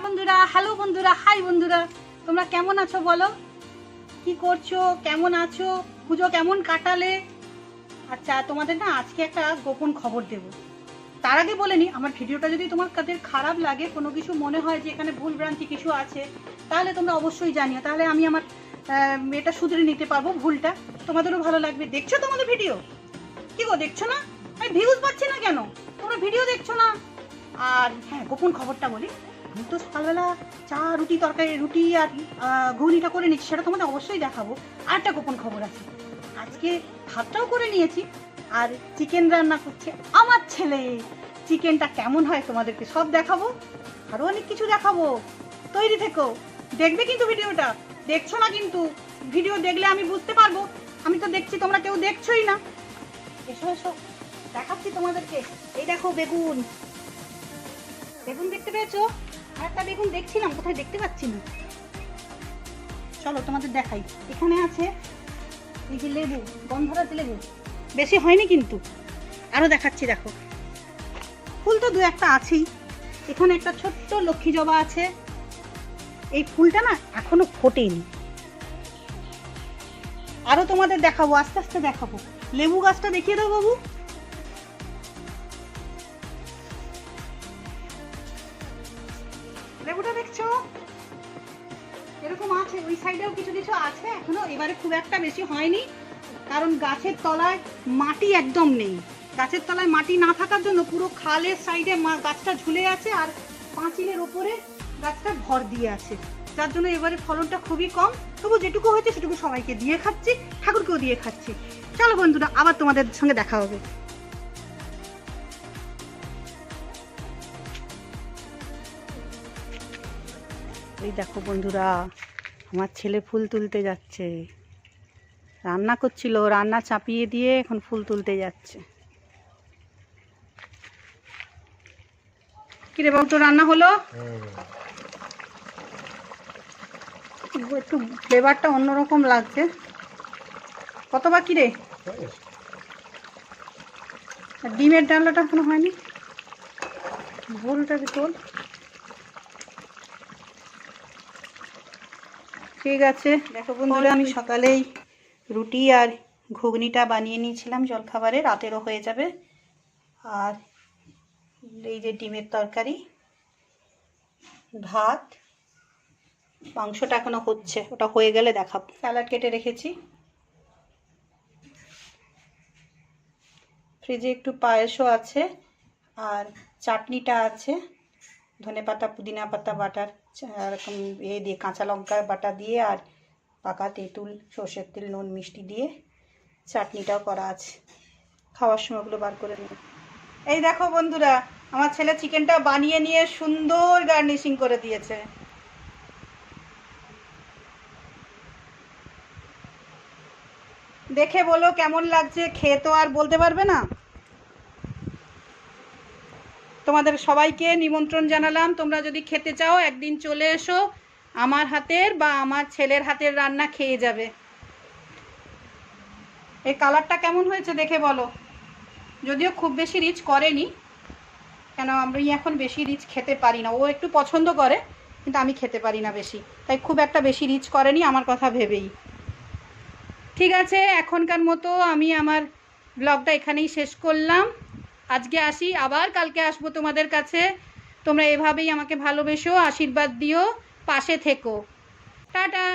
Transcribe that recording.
বন্ধুরা, হ্যালো বন্ধুরা, হাই বন্ধুরা, তোমরা কেমন আছো বলো? কি করছো, কেমন আছো, পুজো কেমন কাটালে? আচ্ছা, তোমাদের না আজকে একটা গোপন খবর দেব। তার আগে বলে নি, আমার ভিডিওটা যদি তোমার কাদের খারাপ লাগে, কোনো কিছু মনে হয় যে এখানে ভুল ভ্রান্তি কিছু আছে, তাহলে তোমরা অবশ্যই জানিও। তাহলে আমি আমার এটা শুধরে নিতে পারবো, ভুলটা তোমাদেরও ভালো লাগবে। দেখছো তোমাদের ভিডিও? কি গো, দেখছো না? আমি ভিউজ পাচ্ছি না কেন? তোমরা ভিডিও দেখছো না? আর হ্যাঁ, গোপন খবরটা বলি, আমি তো সকালবেলা চা রুটি তরকারি রুটি আর ঘুগনিটা করে নিচ্ছি, সেটা তোমাদের অবশ্যই দেখাবো। আর একটা গোপন খবর আছে, আজকে ভাতটাও করে নিয়েছি আর চিকেন রান্না করছে আমার ছেলে। চিকেনটা কেমন হয় তোমাদেরকে সব দেখাবো, আরও অনেক কিছু দেখাবো। তৈরি থেকো, দেখবে কিন্তু ভিডিওটা। দেখছো না কিন্তু, ভিডিও দেখলে আমি বুঝতে পারবো। আমি তো দেখছি, তোমরা কেউ দেখছোই না। এসো এসো, দেখাচ্ছি তোমাদেরকে। এই দেখো বেগুন, বেগুন দেখতে পেয়েছো? আর একটা বেগুন দেখছিলাম, কোথায় দেখতে পাচ্ছি না। চলো তোমাদের দেখাই। এখানে আছে এই যে লেবু, গন্ধরাজ লেবু, বেশি হয়নি কিন্তু। আরো দেখাচ্ছি, দেখো ফুল তো দু একটা আছেই। এখানে একটা ছোট্ট লক্ষ্মী জবা আছে, এই ফুলটা না এখনো ফোটেনি। আরো তোমাদের দেখাবো, আস্তে আস্তে দেখাবো। লেবু গাছটা দেখিয়ে দাও বাবু। লেবুটা দেখছো? এরকম আছে, ওই সাইডেও কিছু কিছু আছে এখনো। এবারে খুব একটা বেশি হয়নি, কারণ গাছের তলায় মাটি একদম নেই। গাছের তলায় মাটি না থাকার জন্য পুরো খালের সাইডে গাছটা ঝুলে আছে, আর পাঁচিলের ওপরে গাছটা ভর দিয়ে আছে, যার জন্য এবারে ফলনটা খুবই কম। তবু যেটুকু হয়েছে সেটুকু সবাইকে দিয়ে খাচ্ছি, ঠাকুরকেও দিয়ে খাচ্ছি। চলো বন্ধুরা, আবার তোমাদের সঙ্গে দেখা হবে। এই দেখো বন্ধুরা, আমার ছেলে ফুল তুলতে যাচ্ছে। রান্না করছিল, রান্না চাপিয়ে দিয়ে এখন ফুল তুলতে যাচ্ছে। কিরে বাবু, তো রান্না হলো? একটু ফ্লেভারটা অন্যরকম লাগছে। কত বাকি রে? ডিমের ডালনাটা এখনো হয়নি, ভুলটা তোল। ঠিক আছে, দেখো বন্ধুরা, আমি সকালেই রুটি আর ঘুগনিটা বানিয়ে নিয়েছিলাম জলখাবারে, রাতেরও হয়ে যাবে। আর এই যে ডিমের তরকারি, ভাত, মাংসটা এখনো হচ্ছে, ওটা হয়ে গেলে দেখাবো। স্যালাড কেটে রেখেছি, ফ্রিজে একটু পায়েসও আছে, আর চাটনিটা আছে, ধনেপাতা পুদিনা পাতা বাটার এরকম দিয়ে, কাঁচা লঙ্কা বাটা দিয়ে, আর পাকা তেঁতুল, সর্ষের তেল, নুন মিষ্টি দিয়ে চাটনিটাও করা আছে। খাওয়ার সময়গুলো বার করে নেব। এই দেখো বন্ধুরা, আমার ছেলে চিকেনটা বানিয়ে নিয়ে সুন্দর গার্নিশিং করে দিয়েছে। দেখে বলো কেমন লাগছে, খেয়ে তো আর বলতে পারবে না। তোমাদের সবাইকে নিমন্ত্রণ জানালাম, তোমরা যদি খেতে চাও একদিন চলে এসো, আমার হাতের বা আমার ছেলের হাতের রান্না খেয়ে যাবে। এই কালারটা কেমন হয়েছে দেখে বলো। যদিও খুব বেশি রিচ করেনি, কেন আমি এখন বেশি রিচ খেতে পারি না। ও একটু পছন্দ করে, কিন্তু আমি খেতে পারি না বেশি, তাই খুব একটা বেশি রিচ করেনি আমার কথা ভেবেই। ঠিক আছে, এখনকার মতো আমি আমার ব্লগটা এখানেই শেষ করলাম। আজকে আসি, আবার কালকে আসবো তোমাদের কাছে। তোমরা এভাবেই আমাকে ভালোবেসো, আশীর্বাদ দিও, পাশে থেকো। টাটা।